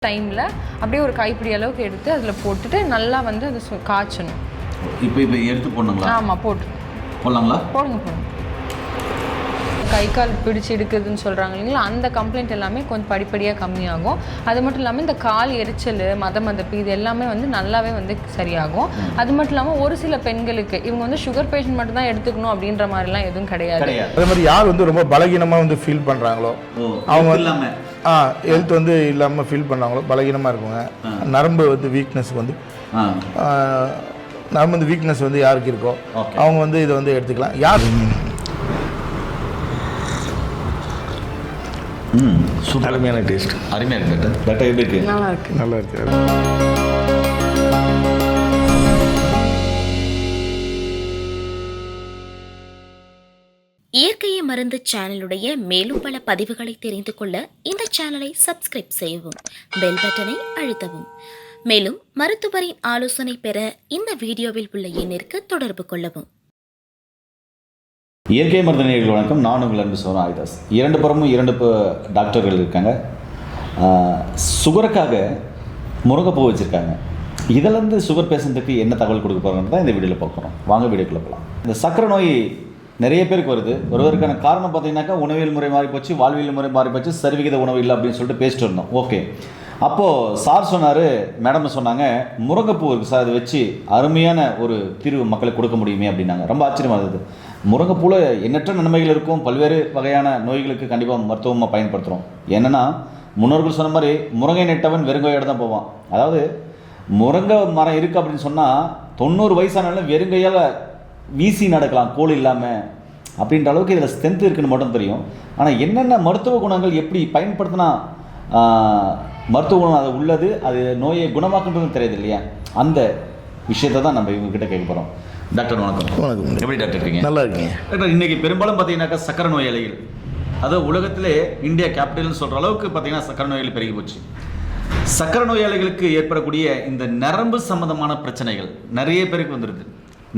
டைமில் அப்படியே ஒரு கைப்பிடி அளவுக்கு எடுத்து அதில் போட்டுட்டு நல்லா வந்து அதை காய்ச்சணும். இப்போ எடுத்து போடணுங்களா? ஆமாம், போடலாங்களா? போடுங்க. கை கால் பிடிச்சி எடுக்குதுன்னு சொல்கிறாங்க இல்லைங்களா, அந்த கம்ப்ளைண்ட் எல்லாமே கொஞ்சம் படிப்படியாக கம்மியாகும். அது மட்டும் இல்லாமல் இந்த கால் எரிச்சல், மதமதப்பு இது எல்லாமே வந்து நல்லாவே வந்து சரியாகும். அது மட்டும் இல்லாமல் ஒரு சில பெண்களுக்கு இவங்க வந்து சுகர் பேஷண்ட் மட்டும் தான் எடுத்துக்கணும் அப்படின்ற மாதிரிலாம் எதுவும் கிடையாது. அதே மாதிரி யார் வந்து ரொம்ப பலகீனமாக வந்து ஃபீல் பண்ணுறாங்களோ, அவங்க இல்லாமல் ஹெல்த் வந்து இல்லாமல் ஃபீல் பண்ணுறாங்களோ, பலகீனமாக இருக்குங்க. நரம்பு வந்து வீக்னஸ் வந்து நரம்பு வந்து வீக்னஸ் வந்து யாருக்கு இருக்கோ அவங்க வந்து இதை வந்து எடுத்துக்கலாம். யார் அருமையான டேஸ்ட், அருமையாக இருக்கு டாக்டர். எப்படி இருக்கு? நல்லா இருக்கு. இயற்கையை மருந்து சேனலுடைய மேலும் பல பதிவுகளை தெரிந்து கொள்ள இந்த சேனலை சப்ஸ்கிரைப் செய்யவும், பெல் பட்டனை அழுத்தவும். மேலும் மருத்துவரின் ஆலோசனை பெற இந்த வீடியோவில் உள்ள எண்ணிற்கு தொடர்பு கொள்ளவும். இயற்கை மருந்து நேயர்கள் வணக்கம். நான் உங்கள் அன்பு சோனா ஆயுதாஸ். இரண்டு புறமும் இரண்டு டாக்டர்கள் இருக்காங்க. சுகருக்காக முருங்கைப்பூ வச்சுருக்காங்க. இதிலேருந்து சுகர் பேஷண்ட்டுக்கு என்ன தகவல் கொடுக்க போகிறாங்கன்னு தான் இந்த வீடியோவில் பார்க்குறோம். வாங்க வீடியோக்குள்ள போகலாம். இந்த சக்கரை நோய் நிறைய பேருக்கு வருவதற்கான காரணம் பார்த்தீங்கன்னாக்கா உணவியல் முறை மாறி போச்சு, வாழ்வியல் முறை மாறி போச்சு, சரிவிகித உணவு இல்லை அப்படின்னு சொல்லிட்டு பேசிட்டு இருந்தோம். ஓகே, அப்போது சார் சொன்னார், மேடம் சொன்னாங்க, முருங்கைப்பூ இருக்குது சார், அதை வச்சு அருமையான ஒரு தீர்வு மக்களுக்கு கொடுக்க முடியுமே அப்படின்னாங்க. ரொம்ப ஆச்சரியமாக இருந்தது. முருங்கைப்பூவில் எண்ணற்ற நன்மைகள் இருக்கும். பல்வேறு வகையான நோய்களுக்கு கண்டிப்பாக மருத்துவமாக பயன்படுத்துகிறோம். என்னென்னா முன்னோர்கள் சொன்ன மாதிரி முருங்கை நெட்டவன் வெறுங்கையோடு தான் போவான். அதாவது முருங்கை மரம் இருக்குது அப்படின்னு சொன்னால் 90 வயசானாலும் வெறுங்கையால் வீசி நடக்கலாம், கோல் இல்லாமல், அப்படின்ற அளவுக்கு இதில் ஸ்ட்ரென்த் இருக்குன்னு மட்டும் தெரியும். ஆனால் என்னென்ன மருத்துவ குணங்கள் எப்படி பயன்படுத்தினா மருத்துவ குணம் அது உள்ளது, அது நோயை குணமாக்குன்றதும் தெரியுது இல்லையா, அந்த விஷயத்தை தான் நம்ம இவங்ககிட்ட கேட்க போகிறோம். டாக்டர் வணக்கம். வணக்கம். எப்படி டாக்டர் இருக்கீங்க? நல்லா இருக்கீங்க டாக்டர். இன்றைக்கி பெரும்பாலும் பார்த்தீங்கன்னாக்கா சக்கரை நோயாளிகள், அதாவது உலகத்திலே இந்தியா கேபிட்டல்னு சொல்கிற அளவுக்கு பார்த்தீங்கன்னா சக்கரை நோயாளி பெருகி போச்சு. சக்கரை நோயாளிகளுக்கு ஏற்படக்கூடிய இந்த நரம்பு சம்மந்தமான பிரச்சனைகள் நிறைய பேருக்கு வந்துடுது.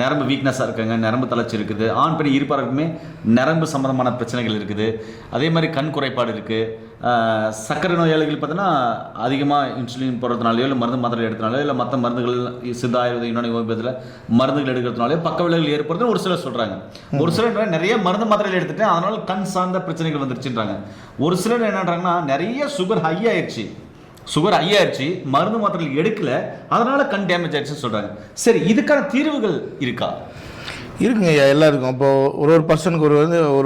நரம்பு வீக்னஸாக இருக்காங்க, நரம்பு தளர்ச்சி இருக்குது, ஆண் பெண் இருப்பாருக்குமே நரம்பு சம்மந்தமான பிரச்சனைகள் இருக்குது. அதே மாதிரி கண் குறைபாடு இருக்குது. சக்கரை நோயாளிகள் பார்த்தீங்கன்னா அதிகமாக இன்சுலின் போடுறதுனாலையோ இல்லை மருந்து மாத்திரை எடுக்கிறதுனாலையோ இல்லை மற்ற மருந்துகள் சித்த ஆயுர்வேத யுனானி ஹோமியோபதியில் மருந்துகள் எடுக்கிறதுனாலையோ பக்க விளைவுகள் ஏற்படுதுன்னு ஒரு சிலர் சொல்கிறாங்க. ஒரு சிலர் நிறைய மருந்து மாத்திரைகள் எடுத்துகிட்டு அதனால் கண் சார்ந்த பிரச்சனைகள் வந்துருச்சுன்றாங்க. ஒரு சிலர் என்னன்றாங்கன்னா நிறைய சுகர் ஹை ஆயிடுச்சு, மருந்து மாத்திரைகள் எடுக்கல, அதனால கண் டேமேஜ் ஆயிடுச்சுன்னு சொல்றாங்க. சரி, இதுக்கான தீர்வுகள் இருக்கா? இருக்குங்க. எல்லாருக்கும் இப்போது ஒரு பர்சனுக்கு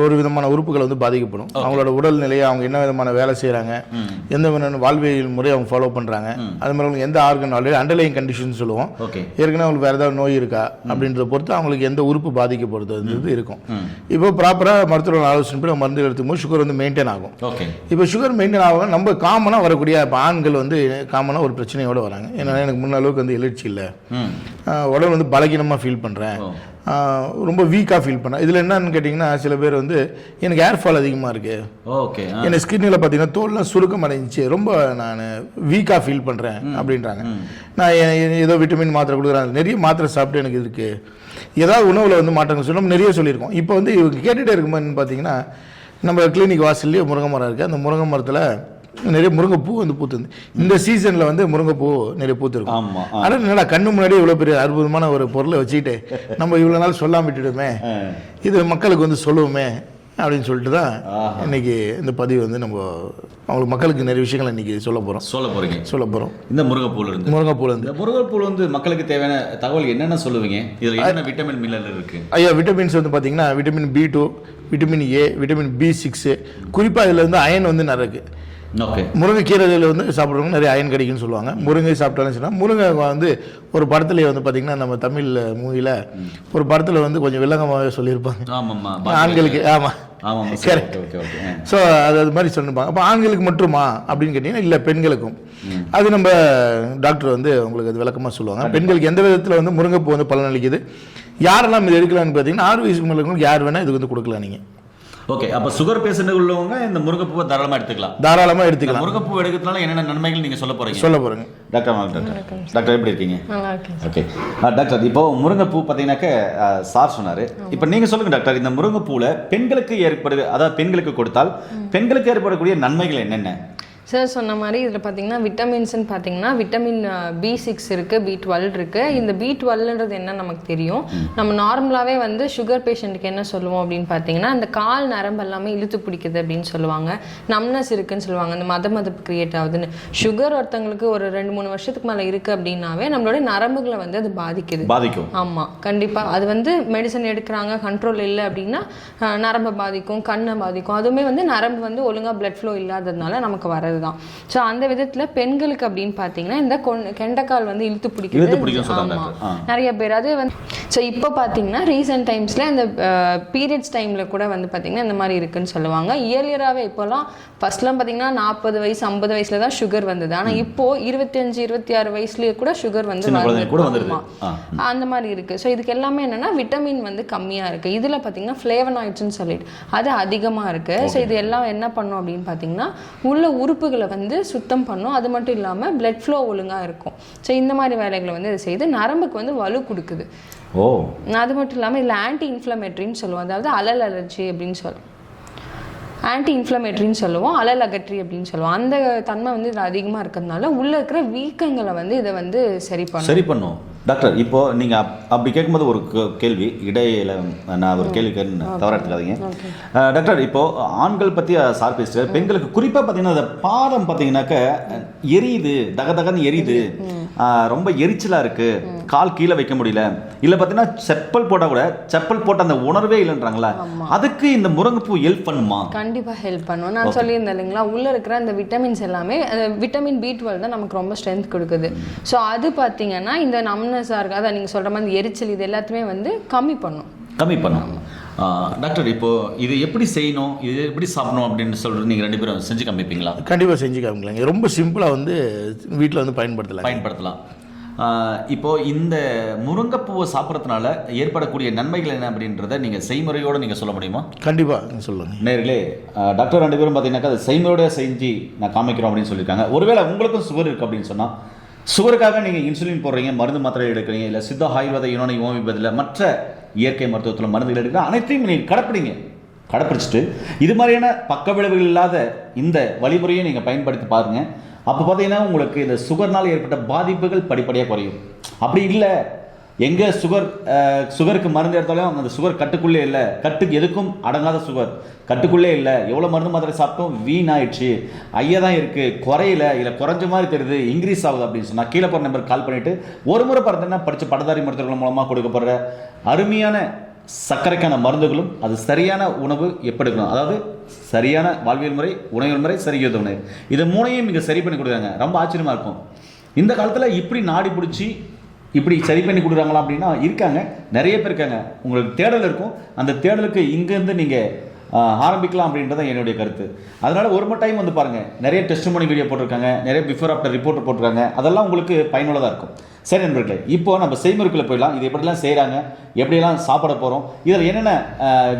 ஒரு விதமான உறுப்புகள் வந்து பாதிக்கப்படும். அவங்களோட உடல்நிலையை, அவங்க என்ன விதமான வேலை செய்கிறாங்க, எந்த விதமான வாழ்வியல் முறை அவங்க ஃபாலோ பண்ணுறாங்க, அது மாதிரி அவங்களுக்கு எந்த ஆர்கன் ஆல்ரெடி அண்டர்லைங் கண்டிஷன் சொல்லுவோம். ஏற்கனவே அவங்களுக்கு வேறு ஏதாவது நோய் இருக்கா அப்படின்றத பொறுத்து அவங்களுக்கு எந்த உறுப்பு பாதிக்கப்படுறது இருக்கும். இப்போ ப்ராப்பராக மருத்துவ ஆலோசனை போய் மருந்து எடுத்துக்கும் சுகர் வந்து மெயின்டைன் ஆகும். இப்போ சுகர் மெயின்டைன் ஆகும். நம்ம காமனாக வரக்கூடிய இப்போ ஆண்கள் வந்து காமனாக ஒரு பிரச்சனையோடு வராங்க. ஏன்னா எனக்கு முன்ன அளவுக்கு வந்து எழுச்சி இல்லை, உடல் வந்து பலகீனமாக ஃபீல் பண்ணுறேன், ரொம்ப வீக்காக ஃபீல் பண்ணேன். இதில் என்னன்னு கேட்டிங்கன்னா சில பேர் வந்து எனக்கு ஏர்ஃபால் அதிகமாக இருக்குது, எனக்கு ஸ்கின்னில் பார்த்தீங்கன்னா தோல்லாம் சுருக்கம் அடைஞ்சிச்சு, ரொம்ப நான் வீக்காக ஃபீல் பண்ணுறேன் அப்படின்றாங்க. நான் ஏதோ விட்டமின் மாத்திரை கொடுக்குறாங்க, நிறைய மாத்திரை சாப்பிட்டு எனக்கு இருக்குது, ஏதாவது உணவில் வந்து மாற்றங்கள் சொல்லி நம்ம நிறைய சொல்லியிருக்கோம். இப்போ வந்து இவங்க கேட்டுகிட்டே இருக்கும்போது பார்த்தீங்கன்னா நம்ம கிளினிக் வாசல்லேயே முருங்கை மரம் இருக்குது. அந்த முருங்கை மரத்தில் நிறைய முருங்கைப்பூ வந்து பூத்துருந்து இந்த சீசனில் வந்து முருங்கைப்பூ நிறைய பூத்துருக்கும். ஆனால் என்னடா கண்ணு முன்னாடியே இவ்வளோ பெரிய அற்புதமான ஒரு பொருளை வச்சுக்கிட்டு நம்ம இவ்வளோ நாள் சொல்லாமல் விட்டுடுமே, இது மக்களுக்கு வந்து சொல்லுவோமே அப்படின்னு சொல்லிட்டு தான் இன்னைக்கு இந்த பதிவு வந்து நம்ம அவங்களுக்கு மக்களுக்கு நிறைய விஷயங்கள் இன்னைக்கு சொல்ல போகிறோம். இந்த முருங்கைப்பூல வந்து மக்களுக்கு தேவையான தகவல் என்னென்ன சொல்லுவீங்க? இதில் என்னென்ன விட்டமின் மினரல் இருக்கு? ஐயா, விட்டமின்ஸ் வந்து பார்த்தீங்கன்னா vitamin B2, vitamin A, vitamin B6, குறிப்பாக இதில் வந்து அயன் வந்து நிறைய இருக்குது. முருங்கைக்கீரையில் வந்து சாப்பிட்றவங்க நிறைய அயன் கிடைக்குன்னு சொல்லுவாங்க. முருங்கை சாப்பிட்டாலும் சொன்னால் முருங்கை வந்து ஒரு படத்துலேயே வந்து பார்த்திங்கன்னா நம்ம தமிழ் மூவியில் ஒரு படத்தில் வந்து கொஞ்சம் வில்லங்கமாகவே சொல்லியிருப்பாங்க ஆண்களுக்கு. ஆமாம், ஸோ அது மாதிரி சொல்லியிருப்பாங்க. அப்போ ஆண்களுக்கு மட்டுமா அப்படின்னு கேட்டிங்கன்னா இல்லை, பெண்களுக்கும். அது நம்ம டாக்டர் வந்து உங்களுக்கு அது விளக்கமாக சொல்லுவாங்க. பெண்களுக்கு எந்த விதத்தில் வந்து முருங்கைப்பூ வந்து பலனளிக்குது, யாரெல்லாம் இது எடுக்கலான்னு பார்த்தீங்கன்னா 6 வயசுக்கு மேலே யார் வேணால் இது வந்து கொடுக்கலாம் நீங்கள். ஓகே, அப்போ சுகர் பேஷண்ட் உள்ளவங்க இந்த முருங்கைப்பூவை தாராளமாக எடுத்துக்கலாம். முருங்கைப்பூ எடுக்கிறதுனால என்னென்ன நன்மைகள் நீங்கள் சொல்ல போகிறீங்க? டாக்டர் எப்படி இருக்கீங்க? ஓகே டாக்டர், இப்போ முருங்கைப்பூ பார்த்தீங்கன்னாக்க சார் சொன்னார். இப்போ நீங்கள் சொல்லுங்கள் டாக்டர், இந்த முருங்கைப்பூவில் பெண்களுக்கு கொடுத்தால் பெண்களுக்கு ஏற்படக்கூடிய நன்மைகள் என்னென்ன? சார் சொன்ன மாதிரி இதில் பார்த்தீங்கன்னா விட்டமின்ஸ்ன்னு பார்த்தீங்கன்னா விட்டமின் B6 இருக்குது, B12 இருக்குது. இந்த B12ன்றது என்ன நமக்கு தெரியும். நம்ம நார்மலாகவே வந்து சுகர் பேஷண்ட்டுக்கு என்ன சொல்லுவோம் அப்படின்னு பார்த்தீங்கன்னா அந்த கால் நரம்பு எல்லாமே இழுத்து பிடிக்குது அப்படின்னு சொல்லுவாங்க. நம்னஸ் இருக்குன்னு சொல்லுவாங்க, அந்த மதப்பு கிரியேட் ஆகுதுன்னு. சுகர் ஒருத்தங்களுக்கு ஒரு 2-3 வருஷத்துக்கு மேலே இருக்குது அப்படின்னாவே நம்மளோட நரம்புகளை வந்து அது பாதிக்கும். ஆமாம், கண்டிப்பாக. அது வந்து மெடிசன் எடுக்கிறாங்க, கண்ட்ரோல் இல்லை அப்படின்னா நரம்பை பாதிக்கும், கண்ணை பாதிக்கும். அதுவுமே வந்து நரம்பு வந்து ஒழுங்காக பிளட் ஃப்ளோ இல்லாததுனால நமக்கு வரது தான். ஸோ அந்த விதத்தில் பெண்களுக்கு அப்படின்னு பார்த்தீங்கன்னா இந்த கெண்டைக்கால் வந்து இழுத்து பிடிக்குது. நிறைய பேர் அது வந்து ஸோ இப்போ பார்த்தீங்கன்னா ரீசெண்ட் டைம்ஸில் இந்த பீரியட்ஸ் டைமில் கூட வந்து பார்த்தீங்கன்னா இந்த மாதிரி இருக்குன்னு சொல்லுவாங்க. இயர்லியராகவே இப்போலாம் ஃபர்ஸ்ட்லாம் பார்த்தீங்கன்னா 40 வயசு 50 வயசில் தான் சுகர் வந்தது. ஆனால் இப்போது 25-26 வயசுலேயே கூட சுகர் வந்து அந்த மாதிரி இருக்குது. ஸோ இதுக்கு எல்லாமே என்னென்னா விட்டமின் வந்து கம்மியாக இருக்குது. இதில் பார்த்தீங்கன்னா ஃப்ளேவனாய்ட்ஸ்னு சொல்லிட்டு அது அதிகமாக இருக்குது. ஸோ இது எல்லாம் என்ன பண்ணும் அப்படின்னு பார்த்தீங்கன்னா உள்ள உறுப்புகளை வந்து சுத்தம் பண்ணும். அது மட்டும் இல்லாமல் பிளட் ஃப்ளோ ஒழுங்காக இருக்கும். ஸோ இந்த மாதிரி வேலைகளை வந்து இது செய்து நரம்புக்கு வந்து வலு கொடுக்குது. அது மட்டும் இல்லாமல் இதில் ஆன்டி இன்ஃப்ளமேட்ரின்னு சொல்லுவோம். அதாவது அலல் அலர்ஜி அப்படின்னு சொல்லுவோம், ஆன்டி இன்ஃப்ளமேட்ரின்னு சொல்லுவோம், அலல் அகற்றி அப்படின்னு சொல்லுவோம். அந்த தன்மை வந்து இதில் அதிகமாக இருக்கிறதுனால உள்ளே இருக்கிற வீக்கங்களை வந்து இதை வந்து சரி பண்ணும். டாக்டர், இப்போ நீங்கள் அப்படி கேட்கும்போது ஒரு கேள்வி இடையில நான் ஒரு கேள்வி தவற எடுத்துக்காதீங்க. டாக்டர், இப்போ ஆண்கள் பற்றி சார் பேசுகிறார், பெண்களுக்கு குறிப்பாக பார்த்தீங்கன்னா அந்த பாதம் பார்த்தீங்கன்னாக்க எரியுது, தகதகன்னு எரியுது, ரொம்ப எரிச்சலாக இருக்குது, கால் கீழே வைக்க முடியல, இல்லை பார்த்தீங்கன்னா செப்பல் போட்டால் கூட செப்பல் போட்ட அந்த உணர்வே இல்லைன்றாங்களா, அதுக்கு இந்த முருங்கைப்பூ ஹெல்ப் பண்ணுமா? கண்டிப்பாக ஹெல்ப் பண்ணும். நான் சொல்லியிருந்தேன் இல்லைங்களா, உள்ளே இருக்கிற அந்த விட்டமின்ஸ் எல்லாமே விட்டமின் B12 தான் நமக்கு ரொம்ப ஸ்ட்ரென்த் கொடுக்குது. ஸோ அது பார்த்தீங்கன்னா இந்த நம்னஸாக இருக்குது, அதான் நீங்கள் சொல்கிற மாதிரி எரிச்சல், இது எல்லாத்தையுமே வந்து கம்மி பண்ணும். டாக்டர், இப்போ இது எப்படி செய்யணும், இது எப்படி சாப்பிடணும் அப்படின்னு சொல்லிட்டு நீங்கள் 2 பேரும் செஞ்சு காமிப்பீங்களா? கண்டிப்பாக செஞ்சு காமிக்கலாங்க. ரொம்ப சிம்பிளாக வந்து வீட்டில் வந்து பயன்படுத்தலாம். இப்போது இந்த முருங்கைப்பூவை சாப்பிட்றதுனால ஏற்படக்கூடிய நன்மைகள் என்ன அப்படின்றத நீங்கள் செய்முறையோடு நீங்கள் சொல்ல முடியுமா? கண்டிப்பாக சொல்லுங்கள். நேர்களே, டாக்டர் 2 பேரும் பார்த்தீங்கன்னாக்கா அதை செய்முறையோட செஞ்சு நான் காமிக்கிறோம் அப்படின்னு சொல்லியிருக்காங்க. ஒருவேளை உங்களுக்கும் சுகர் இருக்குது அப்படின்னு சொன்னால், சுகருக்காக நீங்கள் இன்சுலின் போடுறீங்க, மருந்து மாத்திரை எடுக்கிறீங்க, இல்லை சித்த ஆயுர்வேத யுனானி ஹோமியோபதியில் மற்ற இயற்கை மருத்துவத்தில் மருந்துகள் எடுக்கிற அனைத்தையும் நீங்கள் கடைப்பிடிச்சிட்டு இது மாதிரியான பக்க விளைவுகள் இல்லாத இந்த வழிமுறையை நீங்கள் பயன்படுத்தி பாருங்கள். அப்போ பார்த்தீங்கன்னா உங்களுக்கு இந்த சுகர்னால் ஏற்பட்ட பாதிப்புகள் படிப்படியாக குறையும். அப்படி இல்லை, எங்கே சுகருக்கு மருந்து எடுத்தாலும் அந்த சுகர் கட்டுக்குள்ளே இல்லை, கட்டுக்கு எதுக்கும் அடங்காத சுகர் கட்டுக்குள்ளே இல்லை, எவ்வளோ மருந்து மாத்திரை சாப்பிட்டோம் வீணாயிடுச்சு, ஐயா தான் இருக்குது, குறையில இல்லை குறைஞ்ச மாதிரி தெரியுது, இன்க்ரீஸ் ஆகுது அப்படின்னு சொன்னால் கீழே போகிற நம்பர் கால் பண்ணிவிட்டு ஒரு முறை பார்த்தீங்கன்னா படித்த பட்டதாரி மருத்துவர்கள் மூலமாக கொடுக்கப்படுற அருமையான சர்க்கரைக்கான மருந்துகளும் அது சரியான உணவு எப்படி இருக்கணும், அதாவது சரியான வாழ்வியல் முறை, உணவியல் முறை, சரியுத உணவு, இது 3ஐயும் இங்கே சரி பண்ணி கொடுக்குறாங்க. ரொம்ப ஆச்சரியமாக இருக்கும். இந்த காலத்தில் இப்படி நாடி பிடிச்சி இப்படி சரி பண்ணி கொடுக்குறாங்களா அப்படின்னா இருக்காங்க, நிறைய பேர் இருக்காங்க. உங்களுக்கு தேடல் இருக்கும், அந்த தேடலுக்கு இங்கேருந்து நீங்கள் ஆரம்பிக்கலாம் அப்படின்றத என்னுடைய கருத்து. அதனால் ஒரு டைம் வந்து பாருங்கள், நிறைய டெஸ்டிமோனி வீடியோ போட்டிருக்காங்க, நிறைய பிஃபோர் ஆஃப்டர் ரிப்போர்ட் போட்டிருக்காங்க, அதெல்லாம் உங்களுக்கு பயனுள்ளதாக இருக்கும். சரி நண்பர்களே, இப்போது நம்ம செய்முறைக்குள்ளே போயிடலாம். இது எப்படிலாம் செய்கிறாங்க, எப்படியெல்லாம் சாப்பிட போகிறோம், இதில் என்னென்ன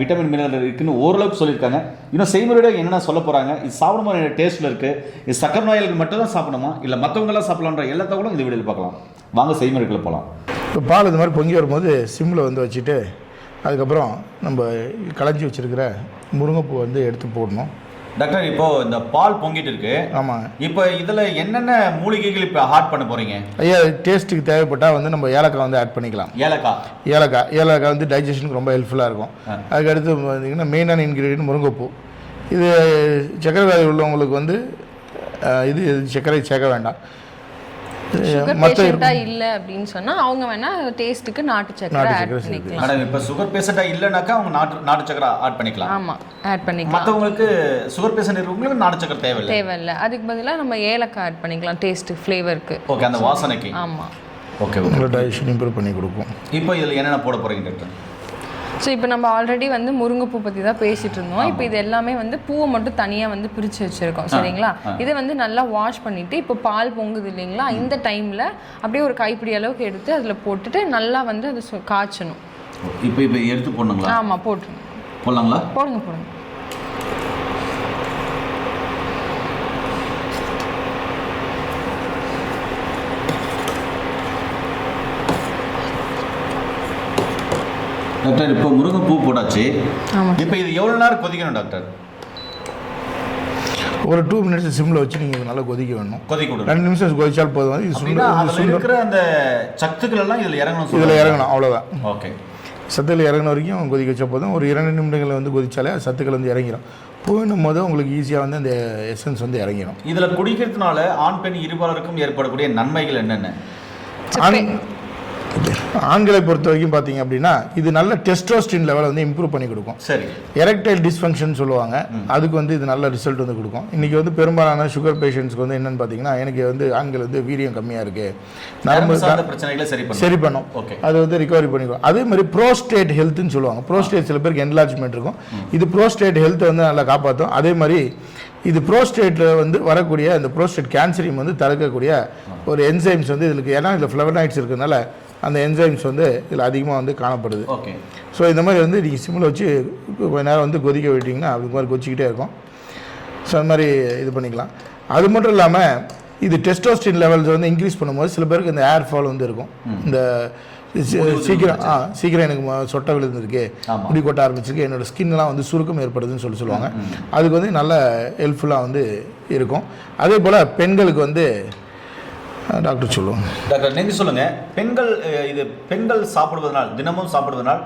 விட்டமின் மினரல் இருக்குதுன்னு ஓரளவுக்கு சொல்லியிருக்காங்க. இன்னும் செய்முறையோட என்னென்ன சொல்ல போகிறாங்க, இது சாப்பிடும்போது டேஸ்ட்டில் இருக்குது, இது சக்கரை நோயாளிகள் மட்டும் தான் சாப்பிடணுமா இல்லை மற்றவங்களாம் சாப்பிடலான்ற எல்லா தகவலும் இந்த வீடியோவில் பார்க்கலாம். வாங்க செய்முறைக்குள்ளே போகலாம். இப்போ பால் இந்த மாதிரி பொங்கி வரும்போது சிம்மில் வந்து வச்சுட்டு அதுக்கப்புறம் நம்ம களைஞ்சி வச்சுருக்கிற முருங்கைப்பூ வந்து எடுத்து போடணும். டாக்டர், இப்போ இந்த பால் பொங்கிட்டு இருக்கு. ஆமாங்க. இப்போ இதில் என்னென்ன மூலிகைகள் இப்போ ஆட் பண்ண போகிறீங்க? ஐயா, டேஸ்ட்டுக்கு தேவைப்பட்டால் வந்து நம்ம ஏலக்காய் வந்து ஆட் பண்ணிக்கலாம். ஏலக்காய் வந்து டைஜஷனுக்கு ரொம்ப ஹெல்ப்ஃபுல்லாக இருக்கும். அதுக்கடுத்து பார்த்தீங்கன்னா மெயினான இன்க்ரீடியன்ட் முருங்கைப்பூ. இது சர்க்கரை வியாதி உள்ளவங்களுக்கு வந்து இது சர்க்கரை சேர்க்க வேண்டாம். சுகர் பேஷண்டா இல்ல அப்படின்னு சொன்னா அவங்க வேணா டேஸ்ட்டுக்கு நாட்டு சக்கரை ஆட் பண்ணிக்கலாம். மேடம், இப்போ சுகர் பேஷண்டா இல்லனாக்கா அவங்க நாட்டு சக்கரை ஆட் பண்ணிக்கலாம். ஆமா, ஆட் பண்ணிக்கலாம். மற்றவங்களுக்கு சுகர் பேஷண்ட் இருக்கவங்களுக்கு நாட்டு சக்கரை தேவையில்லை. அதுக்கு பதிலா நம்ம ஏலக்காய் ஆட் பண்ணிக்கலாம் டேஸ்ட் ஃப்ளேவருக்கு. ஓகே, அந்த வாசனைக்கு. ஆமா, ஓகே. உங்களோட டைஜஷன் இம்ப்ரூவ் பண்ணி கொடுக்கும். இப்போ இதில் என்னென்ன போட போறீங்க டாக்டர்? ஸோ இப்போ நம்ம ஆல்ரெடி வந்து முருங்கைப்பூ பற்றி தான் பேசிகிட்டு இருந்தோம். இப்போ இது எல்லாமே வந்து பூவை மட்டும் தனியாக வந்து பிரித்து வச்சுருக்கோம், சரிங்களா? இதை வந்து நல்லா வாஷ் பண்ணிவிட்டு இப்போ பால் பொங்குது இல்லைங்களா, இந்த டைமில் அப்படியே ஒரு கைப்பிடி அளவுக்கு எடுத்து அதில் போட்டுட்டு நல்லா வந்து அதை காய்ச்சணும். இப்போ எடுத்து போடணுங்களா? ஆமாம், போட்டுருங்க. போடலாங்களா? போடுங்க. டாக்டர், இப்போ முருங்கைப்பூ போட்டாச்சு. இப்போ இது எவ்வளோ நேரம் கொதிக்கணும் டாக்டர்? ஒரு 2 மினிட்ஸ் சிம்மில் வச்சு நீங்கள் நல்லா கொதிக்க வேணும். கொதிக்க விடணும். 2 நிமிஷம் கொதிச்சால் போதும். இது அதில் இருக்கிற அந்த சத்துக்கள் எல்லாம் இதில் இறங்கணும். இதில் இறங்கணும், அவ்வளோதான். ஓகே. சத்துக்கள் இறங்கின வரைக்கும் கொதிக்க வச்சா போதும். ஒரு 2 நிமிடங்கள் வந்து கொதிச்சாலே சத்துக்கள் வந்து இறங்கிடும். போயிடும் போது உங்களுக்கு ஈஸியாக வந்து அந்த எசன்ஸ் வந்து இறங்கிடும். இதில் குடிக்கிறதுனால ஆண் பெண் இருபாலருக்கும் ஏற்படக்கூடிய நன்மைகள் என்னென்ன? ஆண்களை பொறுத்த வரைக்கும் பார்த்தீங்க அப்படின்னா இது நல்ல டெஸ்டோஸ்டின் லெவலை வந்து இம்ப்ரூவ் பண்ணி கொடுக்கும். சரி. எரெக்டைல் டிஸ்ஃபங்க்ஷன் சொல்லுவாங்க, அதுக்கு வந்து இது நல்ல ரிசல்ட் வந்து கொடுக்கும். இன்றைக்கி வந்து பெரும்பாலான சுகர் பேஷண்ட்ஸ்க்கு வந்து என்னென்னு பார்த்தீங்கன்னா எனக்கு வந்து ஆண்கள் வந்து வீரியம் கம்மியாக இருக்குது, நரம்பு பிரச்சனைகளை சரி பண்ணும், அது வந்து ரிகவரி பண்ணிக்கும். அதே மாதிரி ப்ரோஸ்டேட் ஹெல்த்னு சொல்லுவாங்க. ப்ரோஸ்டேட் சில பேருக்கு என்லார்ஜ்மெண்ட் இருக்கும், இது ப்ரோஸ்டேட் ஹெல்த்தை வந்து நல்லா காப்பாற்றும். அதே மாதிரி இது ப்ரோஸ்டேட்டில் வந்து வரக்கூடிய அந்த ப்ரோஸ்டேட் கேன்சரையும் வந்து தடுக்கக்கூடிய ஒரு என்சைம்ஸ் வந்து இதுக்கு, ஏன்னா இதில் ஃப்ளவனாய்ட்ஸ் இருக்கிறதுனால அந்த என்சைம்ஸ் வந்து இதில் அதிகமாக வந்து காணப்படுது. ஓகே. ஸோ இந்த மாதிரி வந்து நீங்கள் சிம்மில் வச்சு கொஞ்ச நேரம் வந்து கொதிக்க விட்டிங்கன்னா அப்படி மாதிரி கொச்சிக்கிட்டே இருக்கும். ஸோ அந்த மாதிரி இது பண்ணிக்கலாம். அது மட்டும் இல்லாமல் இது டெஸ்டோஸ்டின் லெவல்ஸ் வந்து இன்க்ரீஸ் பண்ணும்போது சில பேருக்கு இந்த ஏர் ஃபால் வந்து இருக்கும். இந்த சீக்கிரம் எனக்கு சொட்டை விழுந்துருக்கு, முடி கொட்ட ஆரம்பிச்சிருக்கு, என்னோடய ஸ்கின்லாம் வந்து சுருக்கம் ஏற்படுதுன்னு சொல்லுவாங்க. அதுக்கு வந்து நல்ல ஹெல்ப்ஃபுல்லாக வந்து இருக்கும். அதே போல் பெண்களுக்கு வந்து டாக்டர் சொல்லுவாங்க. டாக்டர் நீங்கள் சொல்லுங்கள், பெண்கள் சாப்பிடுவதனால், தினமும் சாப்பிடுவதனால்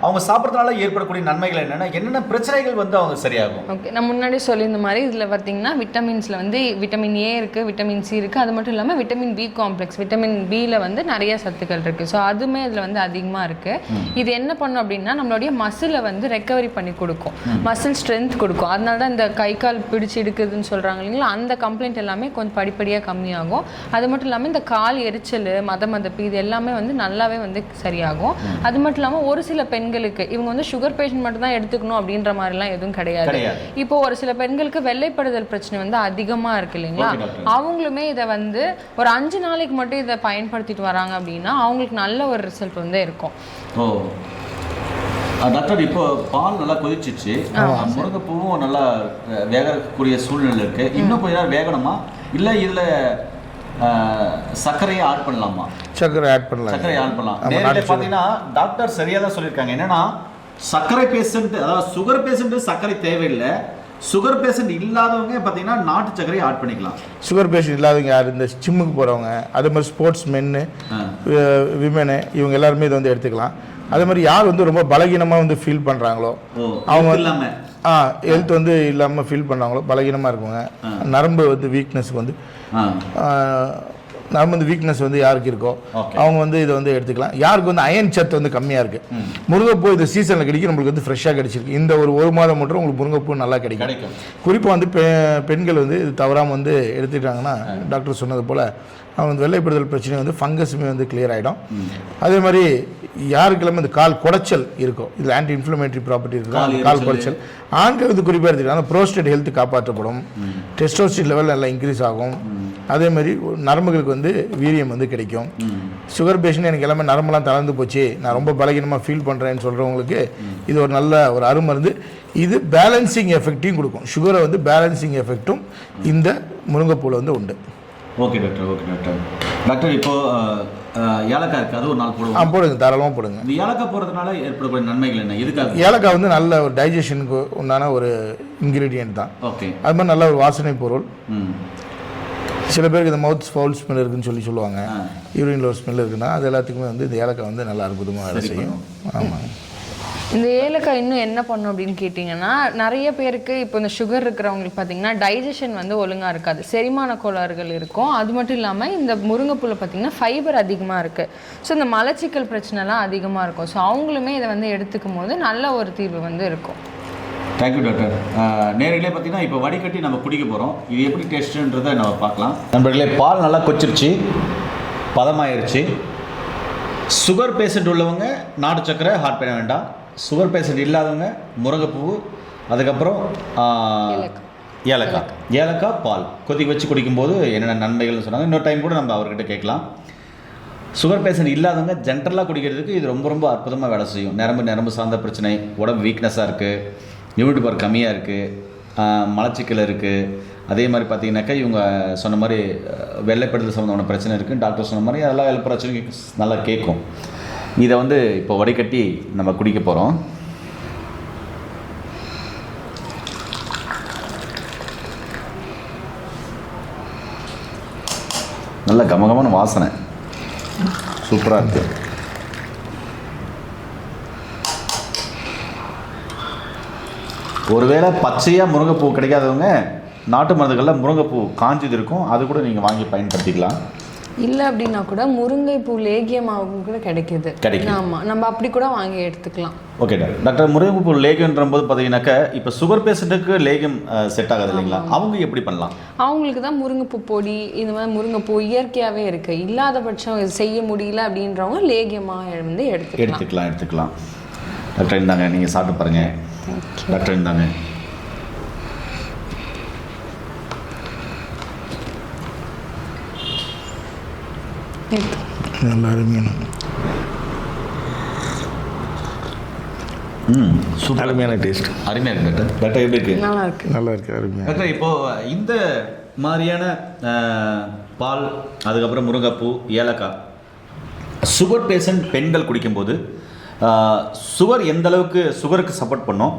அவங்க சாப்பிட்றதுனால ஏற்படக்கூடிய நன்மைகள் என்னென்ன பிரச்சனைகள் வந்து அவங்க சரியாகும்? ஓகே, நான் முன்னாடி சொல்லியிருந்த மாதிரி இதில் பார்த்தீங்கன்னா விட்டமின்ஸில் வந்து விட்டமின் ஏ இருக்குது, விட்டமின் சி இருக்குது. அது மட்டும் இல்லாமல் விட்டமின் பி காம்ப்ளெக்ஸ், விட்டமின் பியில் வந்து நிறைய சத்துக்கள் இருக்குது. ஸோ அதுவுமே இதில் வந்து அதிகமாக இருக்குது. இது என்ன பண்ணும் அப்படின்னா நம்மளுடைய மசிலை வந்து ரெக்கவரி பண்ணி கொடுக்கும், மசில் ஸ்ட்ரென்த் கொடுக்கும். அதனால தான் இந்த கை கால் பிடிச்சி எடுக்குதுன்னு சொல்கிறாங்க இல்லைங்களா, அந்த கம்ப்ளைண்ட் எல்லாமே கொஞ்சம் படிப்படியாக கம்மியாகும். அது மட்டும் இல்லாமல் இந்த கால் எரிச்சல், மதமதப்பு இது எல்லாமே வந்து நல்லாவே வந்து சரியாகும். அது மட்டும் இல்லாமல் ஒரு சில பெண்களுக்கு இவங்க வந்து சுகர் பேஷண்ட் மட்டும் தான் எடுத்துக்கணும் அப்படின்ற மாதிரிலாம் எதுவும் கிடையாது. இப்போ ஒரு சில பெண்களுக்கு வெள்ளைப்படுதல் பிரச்சனை வந்து அதிகமாக இருக்கு இல்லைங்களா, அவங்களுமே இதை வந்து ஒரு 5 நாளைக்கு மட்டும் இதை பயன்படுத்திட்டு வராங்க அப்படின்னா அவங்களுக்கு நல்ல ஒரு ரிசல்ட் வந்து இருக்கும். ஓ டாக்டர், இப்போ பால் நல்லா கொதிச்சிச்சு, முருங்கைப்பூவும் நல்லா வேகக்கூடிய சூழ்நிலை இருக்கு, இன்னும் கொஞ்ச நேரம் வேகணுமா இல்லை இதில் சர்க்கரையை ஆட் பண்ணலாமா? சர்க்கரை ஆட் பண்ணலாம். நேரில் பார்த்தீங்கன்னா டாக்டர் சரியாக தான் சொல்லியிருக்காங்க. என்னன்னா சர்க்கரை பேஷண்ட், அதாவது சுகர் பேஷண்ட் சர்க்கரை தேவையில்லை, சுகர் பேஷண்ட் இல்லாதவங்க பார்த்தீங்கன்னா நாட்டு சர்க்கரை ஆட் பண்ணிக்கலாம். சுகர் பேஷண்ட் இல்லாதவங்க யார், இந்த ஜிம்முக்கு போகிறவங்க, அதே மாதிரி ஸ்போர்ட்ஸ் மென்னு, விமெனு, இவங்க எல்லாருமே இதை வந்து எடுத்துக்கலாம். அதே மாதிரி யார் வந்து ரொம்ப பலகீனமாக வந்து ஃபீல் பண்ணுறாங்களோ, அவங்க இல்லாமல் ஹெல்த் வந்து இல்லாமல் ஃபீல் பண்ணுறாங்களோ, பலகீனமாக இருக்குங்க, நரம்பு வந்து வீக்னஸ்க்கு வந்து நரம்பு வந்து வீக்னஸ் வந்து யாருக்கு இருக்கோ அவங்க வந்து இதை வந்து எடுத்துக்கலாம். யாருக்கு வந்து அயன் சத்து வந்து கம்மியாக இருக்குது, முருங்கைப்பூ இந்த சீசனில் கிடைக்கும், நம்மளுக்கு வந்து ஃப்ரெஷ்ஷாக கிடைச்சிருக்கு. இந்த ஒரு மாதம் மட்டும் உங்களுக்கு முருங்கைப்பூ நல்லா கிடைக்கும். குறிப்பாக வந்து பெண்கள் வந்து இது தவறாமல் வந்து எடுத்துக்கிட்டாங்கன்னா டாக்டர் சொன்னது போல் அவங்க வந்து வெள்ளைப்படுதல் பிரச்சனை வந்து ஃபங்கஸுமே வந்து கிளியர் ஆகிடும். அதே மாதிரி யாருக்கெல்லாமே இந்த கால் குடைச்சல் இருக்கும், இதில் ஆன்டி இன்ஃப்ளமேட்டரி ப்ராப்பர்ட்டி இருக்குது, கால் குடைச்சல் ஆண்கள் வந்து குறிப்பாக எடுத்துக்கலாம். ப்ரோஸ்டேட் ஹெல்த் காப்பாற்றப்படும், டெஸ்டோஸ்டின் லெவல் நல்லா இன்க்ரீஸ் ஆகும். அதே மாதிரி நரம்புகளுக்கு வந்து வீரியம் வந்து கிடைக்கும். சுகர் பேஷண்ட் எனக்கு எல்லாமே நரம்பெல்லாம் தளர்ந்து போச்சு, நான் ரொம்ப பலகீனமாக ஃபீல் பண்ணுறேன்னு சொல்கிறவங்களுக்கு இது ஒரு நல்ல ஒரு அருமருந்து. இது பேலன்சிங் எஃபெக்டையும் கொடுக்கும். சுகரை வந்து பேலன்சிங் எஃபெக்டும் இந்த முருங்கைப்பூவில் வந்து உண்டு. ஓகே டாக்டர், இப்போ ஏலக்காய் இருக்குது, அது ஒரு நாள் போடுவோம். போடுங்க, தாராளமாக போடுங்க. இந்த ஏலக்காய் போடுறதுனால ஏற்படக்கூடிய நன்மைகள் என்ன? இதுக்காக ஏலக்காய் வந்து நல்ல ஒரு டைஜஷனுக்கு உண்டான ஒரு இன்க்ரீடியன்ட் தான். ஓகே. அது மாதிரி நல்ல ஒரு வாசனை பொருள். சில பேருக்கு இந்த மவுத் ஃபவுல் ஸ்மெல் இருக்குன்னு சொல்லுவாங்க, யூரின்ல ஒரு ஸ்மெல் இருக்குன்னா அது எல்லாத்துக்குமே வந்து இந்த ஏலக்காய் வந்து நல்லா அற்புதமாக வேலை செய்யும். ஆமாம். இந்த ஏலக்காய் இன்னும் என்ன பண்ணும் அப்படின்னு கேட்டிங்கன்னா, நிறைய பேருக்கு இப்போ இந்த சுகர் இருக்கிறவங்களுக்கு பார்த்தீங்கன்னா டைஜஷன் வந்து ஒழுங்காக இருக்காது, செரிமான கோளாறுகள் இருக்கும். அது மட்டும் இல்லாமல் இந்த முருங்கைப்பூவில் பார்த்தீங்கன்னா ஃபைபர் அதிகமாக இருக்குது. ஸோ இந்த மலச்சிக்கல் பிரச்சனைலாம் அதிகமாக இருக்கும். ஸோ அவங்களுமே இதை வந்து எடுத்துக்கும் போது நல்ல ஒரு தீர்வு வந்து இருக்கும். Thank you doctor. நேரிலே பார்த்தீங்கன்னா இப்போ வடிகட்டி நம்ம குடிக்க போகிறோம். இது எப்படி டேஸ்ட்டுன்றதை நம்ம பார்க்கலாம். நண்பர்களே, பால் நல்லா கொச்சிருச்சு, பதமாயிருச்சு. சுகர் பேஷண்ட் உள்ளவங்க நாட்டு சக்கரை ஹாட் பண்ண வேண்டாம், சுகர் பேஷண்ட் இல்லாதவங்க முருங்கைப்பூ, அதுக்கப்புறம் ஏலக்காய் பால் கொதிக்க வச்சு குடிக்கும்போது என்னென்ன நன்மைகள்னு சொன்னாங்க. இன்னொரு டைம் கூட நம்ம அவர்கிட்ட கேட்கலாம். சுகர் பேஷண்ட் இல்லாதவங்க ஜென்ரலாக குடிக்கிறதுக்கு இது ரொம்ப ரொம்ப அற்புதமாக வேலை செய்யும். நரம்பு சார்ந்த பிரச்சனை, உடம்பு வீக்னஸாக இருக்குது, இம்யூனிட்டி பவர் கம்மியாக இருக்குது, மலச்சிக்கல் இருக்குது. அதே மாதிரி பார்த்தீங்கன்னாக்கா இவங்க சொன்ன மாதிரி வெள்ளைப்படுதல் சம்மந்தமான பிரச்சனை இருக்குது, டாக்டர் சொன்ன மாதிரி அதெல்லாம் எல்லா பிரச்சனையும் நல்லா கேட்கும். இதை வந்து இப்போ வடிகட்டி நம்ம குடிக்க போகிறோம். நல்ல கமகமான வாசனை சூப்பராக இருக்குது. ஒருவேளை பச்சையாக முருங்கைப்பூ கிடைக்காதவங்க நாட்டு மருந்துகளில் முருங்கைப்பூ காஞ்சது இருக்கும், அது கூட நீங்கள் வாங்கி பயன்படுத்திக்கலாம். இல்லை அப்படின்னா கூட முருங்கைப்பூ லேகியமாகவும் கூட கிடைக்கிது. ஆமாம், நம்ம அப்படி கூட வாங்கி எடுத்துக்கலாம். ஓகே டாக்டர், முருங்கைப்பூ லேகியன்ற போது பார்த்தீங்கன்னாக்கா இப்போ சுகர் பேஷண்ட்டுக்கு லேகியம் செட் ஆகாது இல்லைங்களா, அவங்க எப்படி பண்ணலாம்? அவங்களுக்கு தான் முருங்கைப்பூ பொடி இந்த மாதிரி முருங்கைப்பூ இயற்கையாகவே இருக்குது. இல்லாத பட்சம் இது செய்ய முடியல அப்படின்றவங்க லேகியமாக வந்து எடுத்துக்கலாம். டாக்டர் இருந்தாங்க, நீங்கள் சாப்பிட்டு பாருங்கள். டாக்டர் இருந்தாங்க. நல்லா அருமையான அருமையான டேஸ்ட். அருமையாக இருக்கு டாக்டர். டாக்டர் எப்படி இருக்கு? நல்லா இருக்கு அருமையாக. டாக்டர் இப்போது இந்த மாதிரியான பால், அதுக்கப்புறம் முருங்கைப்பூ, ஏலக்காய் சுகர் பேஷண்ட் பெண்கள் குடிக்கும்போது சுகர் எந்த அளவுக்கு சுகருக்கு சப்போர்ட் பண்ணும்,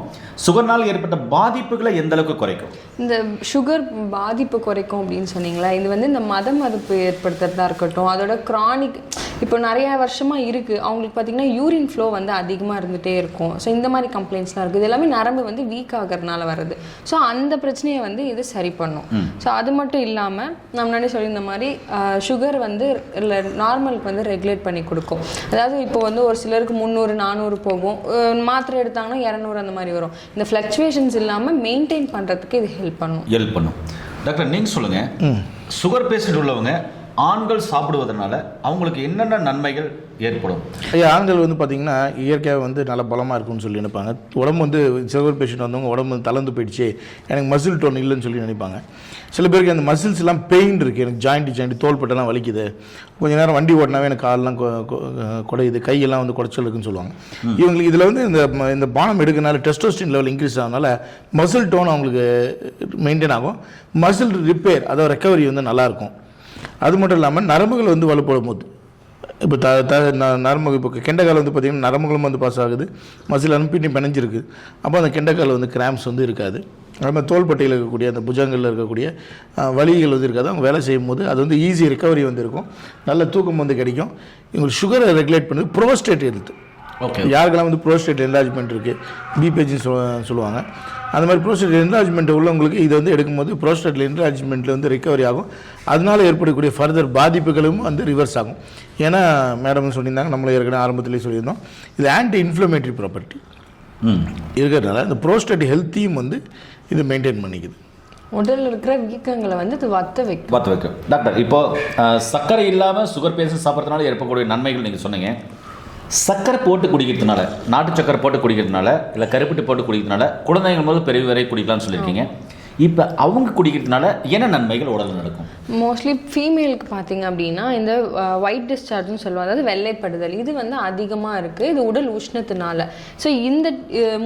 சுகர்னால் ஏற்பட்ட பாதிப்புகளை எந்த அளவுக்கு குறைக்கும்? இந்த சுகர் பாதிப்பு குறைக்கும் அப்படின்னு சொன்னீங்களா, இது வந்து இந்த மதமறுப்பு ஏற்படுத்துறதா இருக்கட்டும், அதோட க்ரானிக் இப்போ நிறையா வருஷமாக இருக்குது அவங்களுக்கு பார்த்திங்கன்னா யூரின் ஃப்ளோ வந்து அதிகமாக இருந்துகிட்டே இருக்கும். ஸோ இந்த மாதிரி கம்ப்ளைண்ட்ஸ்லாம் இருக்குது. இது எல்லாமே நரம்பு வந்து வீக் ஆகிறதுனால வருது. ஸோ அந்த பிரச்சனையை வந்து இது சரி பண்ணும். ஸோ அது மட்டும் இல்லாமல் நான் முன்னாடி சொல்லியிருந்த மாதிரி சுகர் வந்து நார்மலுக்கு வந்து ரெகுலேட் பண்ணி கொடுக்கும். அதாவது இப்போ வந்து ஒரு சிலருக்கு 300-400 போகும், மாத்திரை எடுத்தாங்கன்னா 200 அந்த மாதிரி வரும். இந்த ஃப்ளக்சுவேஷன்ஸ் இல்லாமல் மெயின்டைன் பண்ணுறதுக்கு இது ஹெல்ப் பண்ணும். டாக்டர் நீங்கள் சொல்லுங்கள், சுகர் பேஷண்ட் உள்ளவங்க ஆண்கள் சாப்பிடுவதனால அவங்களுக்கு என்னென்ன நன்மைகள் ஏற்படும்? ஆண்கள் வந்து பார்த்திங்கன்னா இயற்கையாக வந்து நல்லா பலமாக இருக்கும்னு சொல்லி நினைப்பாங்க. உடம்பு வந்து சுகர் பேஷண்ட் வந்தவங்க உடம்பு வந்து தளர்ந்து போயிடுச்சு, எனக்கு மசில் டோன் இல்லைன்னு சொல்லி நினைப்பாங்க. சில பேருக்கு அந்த மசில்ஸ் எல்லாம் பெயின் இருக்குது, எனக்கு ஜாயிண்ட் தோள்பட்டெல்லாம் வலிக்குது, கொஞ்சம் நேரம் வண்டி ஓட்டினாவே எனக்கு காலெலாம் குடையுது, கையெல்லாம் வந்து குடைச்சல் இருக்குன்னு சொல்லுவாங்க. இவங்களுக்கு இதில் வந்து இந்த பானம் எடுக்கிறனால டெஸ்டோஸ்டின் லெவல் இன்க்ரீஸ் ஆகிறதுனால மசில் டோன் அவங்களுக்கு மெயின்டைன் ஆகும், மசில் ரிப்பேர் அதோட ரெக்கவரி வந்து நல்லாயிருக்கும். அது மட்டும் இல்லாமல் நரம்புகள் வந்து வலுப்படும் போது இப்போ நரம்பு இப்போ கெண்டைக்கால் வந்து பார்த்திங்கன்னா நரம்புகளும் வந்து பாஸ் ஆகுது, மசில் அனுப்பிட்டு பிணைஞ்சிருக்கு. அப்போ அந்த கெண்டைக்கால் வந்து கிராம்ஸ் வந்து இருக்காது. அது மாதிரி தோள்பட்டையில் இருக்கக்கூடிய அந்த புஜங்களில் இருக்கக்கூடிய வலிகள் வந்து இருக்காது. அவங்க வேலை செய்யும் போது அது வந்து ஈஸி ரெக்கவரி வந்து இருக்கும், நல்ல தூக்கம் வந்து கிடைக்கும். இவங்களுக்கு சுகரை ரெகுலேட் பண்ணி ப்ரோஸ்டேட் எடுத்து யாருக்கெல்லாம் வந்து ப்ரோஸ்டேட் என்லார்ஜ்மெண்ட் இருக்குது, பிபேஜின்னு சொல்லுவாங்க, அந்த மாதிரி ப்ரோஸ்டேட் என்லார்ஜ்மெண்ட் உள்ளவங்களுக்கு இது வந்து எடுக்கும்போது ப்ரோஸ்டேட் என்லார்ஜ்மெண்ட்டில் வந்து ரெக்கவரி ஆகும். அதனால் ஏற்படக்கூடிய ஃபர்தர் பாதிப்புகளும் வந்து ரிவர்ஸ் ஆகும். ஏன்னா மேடம் சொல்லியிருந்தாங்க, நம்மளை ஏற்கனவே ஆரம்பத்திலே சொல்லியிருந்தோம், இது ஆன்டி இன்ஃப்ளமேட்டரி ப்ராப்பர்ட்டி இருக்கிறதுனால இந்த ப்ரோஸ்டேட் ஹெல்த்தையும் வந்து இது மெயின்டைன் பண்ணிக்குது. உடலில் இருக்கிற வீக்கங்களை வந்து இது வத்த வைக்கும். டாக்டர் இப்போ சர்க்கரை இல்லாமல் சுகர் பேஷண்ட் சாப்பிட்றதுனால ஏற்படக்கூடிய நன்மைகள் நீங்கள் சொன்னீங்க. சர்க்கரை போட்டு குடிக்கிறதுனால, நாட்டு சர்க்கரை போட்டு குடிக்கிறதுனால, இல்லை கருப்பட்டி போட்டு குடிக்கிறதுனால குழந்தைகள் போது பெரிய வரை குடிக்கலாம்னு சொல்லியிருக்கீங்க. இப்போ அவங்க குடிக்கிறதுனால என்ன நன்மைகள் உடலில் நடக்கும்? மோஸ்ட்லி ஃபீமேலுக்கு பார்த்தீங்க அப்படின்னா இந்த ஒயிட் டிஸ்சார்ஜ்னு சொல்லுவாங்க, அதாவது வெள்ளைப்படுதல், இது வந்து அதிகமாக இருக்குது. இது உடல் உஷ்ணத்தினால. ஸோ இந்த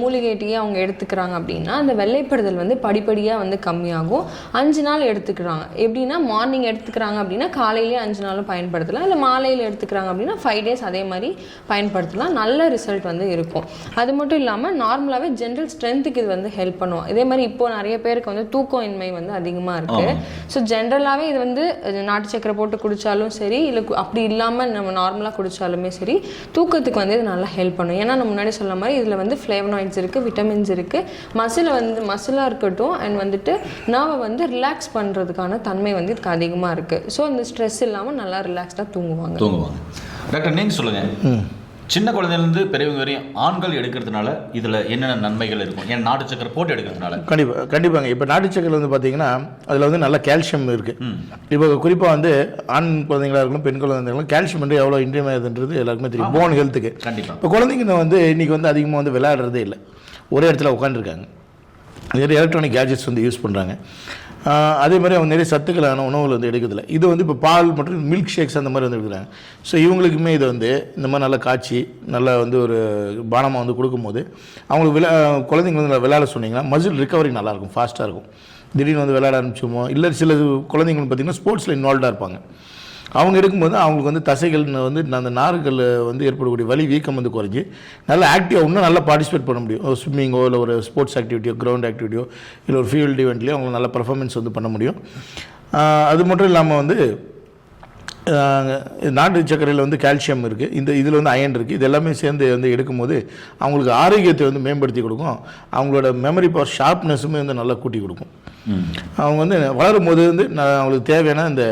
மூலிகை டீயை அவங்க எடுத்துக்கிறாங்க அப்படின்னா அந்த வெள்ளைப்படுதல் வந்து படிப்படியாக வந்து கம்மியாகும். 5 நாள் எடுத்துக்கிறாங்க. எப்படின்னா மார்னிங் எடுத்துக்கிறாங்க அப்படின்னா காலையிலேயே 5 நாளும் பயன்படுத்தலாம், இல்லை மாலையில் எடுத்துக்கிறாங்க அப்படின்னா 5 days அதே மாதிரி பயன்படுத்தலாம். நல்ல ரிசல்ட் வந்து இருக்கும். அது மட்டும் இல்லாமல் நார்மலாகவே ஜென்ரல் ஸ்ட்ரென்த்துக்கு இது வந்து ஹெல்ப் பண்ணுவோம். இதே மாதிரி இப்போது நிறைய பேருக்கு வந்து தூக்கம் இன்மை வந்து அதிகமாக இருக்குது. ஸோ ஜென்ரலாகவே இது வந்து நாட்டு சக்கரை போட்டு குடித்தாலும் சரி, இல்லை அப்படி இல்லாமல் நம்ம நார்மலாக குடித்தாலுமே சரி, தூக்கத்துக்கு வந்து இது நல்லா ஹெல்ப் பண்ணும். ஏன்னா நம்ம முன்னாடி சொல்ல மாதிரி இதில் வந்து ஃப்ளேவனாய்ட்ஸ் இருக்குது, விட்டமின்ஸ் இருக்குது, மசிலாக இருக்கட்டும் அண்ட் வந்துட்டு நர்வை வந்து ரிலாக்ஸ் பண்ணுறதுக்கான தன்மை வந்து இதுக்கு அதிகமாக இருக்குது. ஸோ இந்த ஸ்ட்ரெஸ் இல்லாமல் நல்லா ரிலாக்ஸ்டாக தூங்குவாங்க. டாக்டர் நீங்கள் சொல்லுங்கள், சின்ன குழந்தைலேருந்து பெரியவங்க வரையும் ஆண்கள் எடுக்கிறதுனால இதில் என்னென்ன நன்மைகள் இருக்கும்? ஏன் நாட்டு சக்கரை போட்டு எடுக்கிறதுனால? கண்டிப்பாங்க. இப்போ நாட்டு சக்கரை வந்து பார்த்தீங்கன்னா அதில் வந்து நல்ல கால்சியம் இருக்குது. இப்போ குறிப்பாக வந்து ஆண் குழந்தைங்களாக இருக்கணும், பெண் குழந்தைங்களும் கால்சியம் வந்து எவ்வளோ இன்றியமையாதுன்றது எல்லாருக்குமே தெரியும், போன் ஹெல்த்துக்கு. கண்டிப்பாக. இப்போ குழந்தைங்க வந்து இன்றைக்கி வந்து அதிகமாக வந்து விளையாடுறதே இல்லை, ஒரே இடத்துல உட்காந்துருக்காங்க, நிறைய எலக்ட்ரானிக் கேஜெட்ஸ் வந்து யூஸ் பண்ணுறாங்க. அதே மாதிரி அவங்க நிறைய சத்துக்களான உணவுகள் வந்து எடுக்கிறதில்ல. இது வந்து இப்போ பால் மற்றும் மில்க் ஷேக்ஸ் அந்த மாதிரி வந்து எடுக்கிறாங்க. ஸோ இவங்களுக்குமே இதை வந்து இந்த மாதிரி நல்லா காய்ச்சி நல்லா வந்து ஒரு பானமாக வந்து கொடுக்கும்போது அவங்களுக்கு குழந்தைங்க வந்து விளையாட சொன்னீங்கன்னா மசில் ரிகவரி நல்லாயிருக்கும், ஃபாஸ்ட்டாக இருக்கும். திடீர்னு வந்து விளையாட ஆரம்பிச்சோமோ, இல்லை சில குழந்தைங்க பார்த்திங்கன்னா ஸ்போர்ட்ஸில் இன்வால்வ்டாக இருப்பாங்க. அவங்க எடுக்கும்போது அவங்களுக்கு வந்து தசைகள் வந்து அந்த நார்கள் வந்து ஏற்படக்கூடிய வலி வீக்கம் வந்து குறைஞ்சி நல்லா ஆக்டிவாக இன்னும் நல்லா பார்ட்டிசிபேட் பண்ண முடியும். ஸ்விம்மிங்கோ இல்லை ஒரு ஸ்போர்ட்ஸ் ஆக்டிவிட்டியோ, கிரவுண்ட் ஆக்டிவிட்டியோ, இல்லை ஒரு ஃபீல்டு ஈவெண்ட்லேயோ அவங்களுக்கு நல்ல பர்ஃபார்மன்ஸ் வந்து பண்ண முடியும். அது மட்டும் இல்லாமல் வந்து நாட்டு சர்க்கரையில் வந்து கால்சியம் இருக்குது, இதில் வந்து அயன் இருக்குது. இது எல்லாமே சேர்ந்து வந்து எடுக்கும்போது அவங்களுக்கு ஆரோக்கியத்தை வந்து மேம்படுத்தி கொடுக்கும். அவங்களோட மெமரி பவர் ஷார்ப்னஸுமே வந்து நல்லா கூட்டி கொடுக்கும். அவங்க வந்து வளரும் போது வந்து அவங்களுக்கு தேவையான இந்த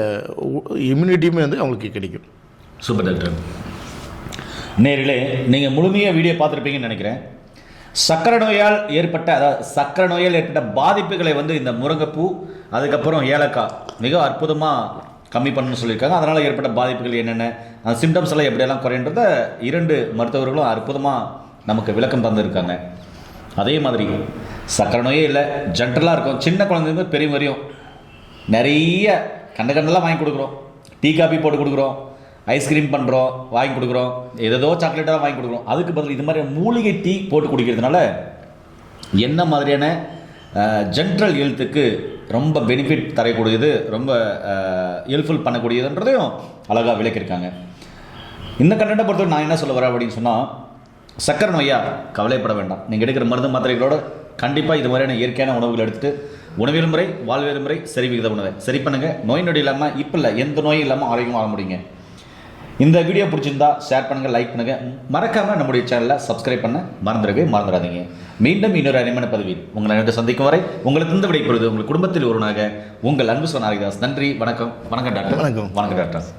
இம்யூனிட்டியுமே வந்து அவங்களுக்கு கிடைக்கும். Super doctor. நேரிலே நீங்கள் முழுமையாக வீடியோ பார்த்துருப்பீங்கன்னு நினைக்கிறேன். சக்கரை நோயால் ஏற்பட்ட பாதிப்புகளை வந்து இந்த முருங்கைப்பூ அதுக்கப்புறம் ஏலக்காய் மிக அற்புதமாக கம்மி பண்ணணும்னு சொல்லியிருக்காங்க. அதனால் ஏற்பட்ட பாதிப்புகள் என்னென்ன, அந்த சிம்டம்ஸ் எல்லாம் எப்படியெல்லாம் குறைன்றத 2 மருத்துவர்களும் அற்புதமாக நமக்கு விளக்கம் தந்துருக்காங்க. அதே மாதிரி சக்கரை நோயே இல்லை, ஜென்ரலாக இருக்கும், சின்ன குழந்தைங்க பெரிய வரையும் நிறைய கண்டெல்லாம் வாங்கி கொடுக்குறோம், டீ காபி போட்டு கொடுக்குறோம், ஐஸ்கிரீம் பண்ணுறோம், வாங்கி கொடுக்குறோம், ஏதோ சாக்லேட்டாக வாங்கி கொடுக்குறோம். அதுக்கு பதில் இது மாதிரி மூலிகை டீ போட்டு குடிக்கிறதுனால என்ன மாதிரியான ஜென்ரல் ஹெல்த்துக்கு ரொம்ப பெனிஃபிட் தரக்கூடியது, ரொம்ப ஹெல்ப்ஃபுல் பண்ணக்கூடியதுன்றதையும் அழகாக விளக்கியிருக்காங்க. இந்த கண்டென்ட்டை பொறுத்தவரை நான் என்ன சொல்ல வரேன் அப்படின்னு சொன்னால், சக்கரை நோயா கவலைப்பட வேண்டாம். நீங்கள் எடுக்கிற மருந்து மாத்திரைகளோடு கண்டிப்பாக இது மாதிரியான இயற்கையான உணவுகள் எடுத்துகிட்டு உணவியல் முறை, வாழ்வியல் முறை, சரி விகித உணவை சரி பண்ணுங்கள். நோய் நொடி இல்லாமல் இப்போ இல்லை, எந்த நோயும் இல்லாமல் ஆரோக்கியமாக வாழ முடியுங்க. இந்த வீடியோ பிடிச்சிருந்தா ஷேர் பண்ணுங்கள், லைக் பண்ணுங்கள், மறக்காமல் நம்முடைய சேனலில் சப்ஸ்கிரைப் பண்ண மறந்துடாதீங்க. மீண்டும் இன்னொரு அருமையான பதிவில் உங்களை வந்து சந்திக்கும் வரை உங்களுக்கு இந்த விடைபெறுவது உங்கள் குடும்பத்தில் ஒருவனாக உங்கள் அன்பு சொன்ன ஹரிதாஸ். நன்றி, வணக்கம். வணக்கம் டாக்டர். வணக்கம். வணக்கம் டாக்டர்.